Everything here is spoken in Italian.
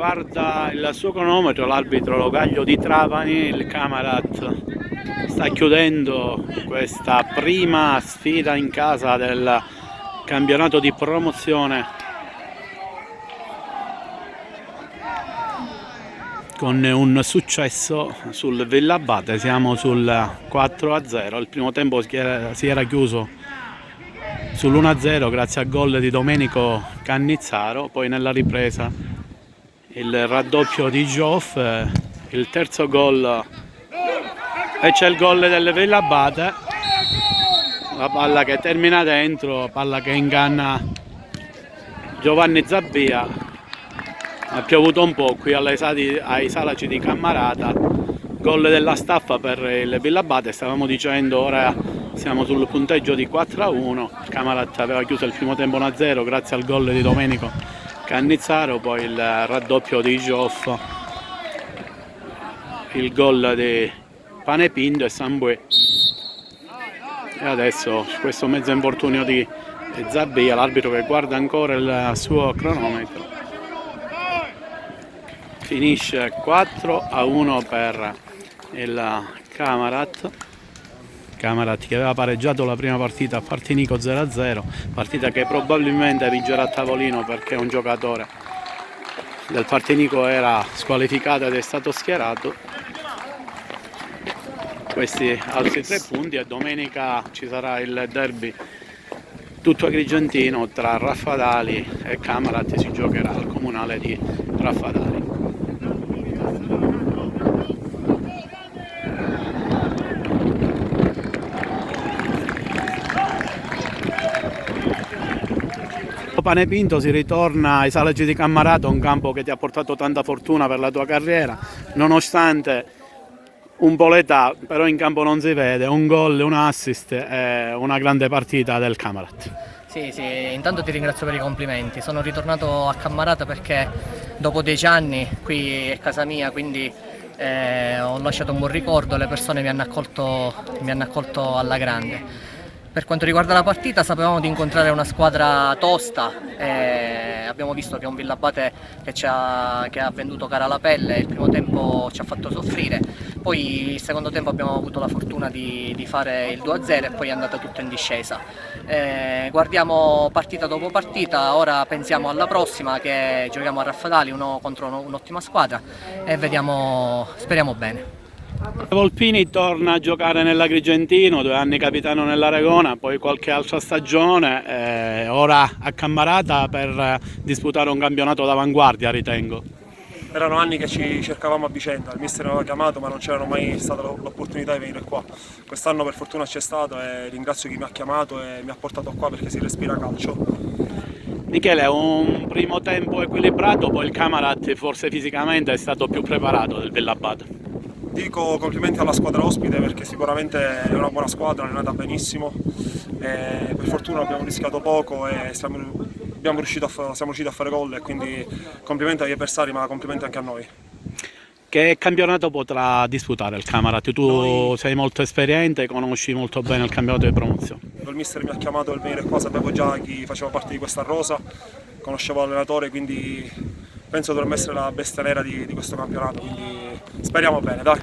guarda il suo cronometro l'arbitro Logaglio di Trapani. Il Camarat sta chiudendo questa prima sfida in casa del campionato di promozione con un successo sul Villabate. Siamo sul 4-0. Il primo tempo si era chiuso sull'1-0 grazie al gol di Domenico Cannizzaro, poi nella ripresa il raddoppio di Gioff, il terzo gol e c'è il gol del Villabate, la palla che termina dentro, palla che inganna Giovanni Zabbia. Ha piovuto un po' qui ai Salaci di Cammarata, gol della staffa per il Villabate. Stavamo dicendo, ora siamo sul punteggio di 4-1. Il Camarat aveva chiuso il primo tempo 1-0 grazie al gol di Domenico Cannizzaro, poi il raddoppio di Gioff, il gol di Panepinto e Sambuè. E adesso questo mezzo infortunio di Zabbia, l'arbitro che guarda ancora il suo cronometro. Finisce 4-1 per il Camarat. Camarat che aveva pareggiato la prima partita a Partinico 0-0, partita che probabilmente vincerà a tavolino perché un giocatore del Partinico era squalificato ed è stato schierato. Questi altri 3 punti, e domenica ci sarà il derby tutto agrigentino tra Raffadali e Camarat, si giocherà al comunale di Raffadali. Panepinto, si ritorna ai Salaci di Cammarata, un campo che ti ha portato tanta fortuna per la tua carriera, nonostante un po' l'età, però in campo non si vede, un gol, un assist e una grande partita del Camarat. Sì, intanto ti ringrazio per i complimenti. Sono ritornato a Cammarata perché dopo 10 anni qui è casa mia, quindi ho lasciato un buon ricordo, le persone mi hanno accolto alla grande. Per quanto riguarda la partita, sapevamo di incontrare una squadra tosta, abbiamo visto che è un Villabate che ha venduto cara la pelle. Il primo tempo ci ha fatto soffrire, poi il secondo tempo abbiamo avuto la fortuna di fare il 2-0 e poi è andata tutto in discesa. Guardiamo partita dopo partita, ora pensiamo alla prossima che giochiamo a Raffadali, uno contro un'ottima squadra, e speriamo bene. Volpini torna a giocare nell'Agrigentino, 2 anni capitano nell'Aragona, poi qualche altra stagione, ora a Cammarata per disputare un campionato d'avanguardia, ritengo. Erano anni che ci cercavamo a vicenda, il mister mi aveva chiamato ma non c'era mai stata l'opportunità di venire qua. Quest'anno per fortuna c'è stato e ringrazio chi mi ha chiamato e mi ha portato qua perché si respira calcio. Michele, un primo tempo equilibrato, poi il Camarat forse fisicamente è stato più preparato del Villabate. Dico complimenti alla squadra ospite perché sicuramente è una buona squadra, è nata benissimo, e per fortuna abbiamo rischiato poco e siamo riusciti a fare gol, e quindi complimenti agli avversari ma complimenti anche a noi. Che campionato potrà disputare il Camarat? Tu sei molto esperiente, conosci molto bene il campionato di promozione. Il mister mi ha chiamato per venire qua, sapevo già chi faceva parte di questa rosa, conoscevo l'allenatore, quindi penso dovremmo essere la bestia nera di questo campionato, quindi speriamo bene, dai!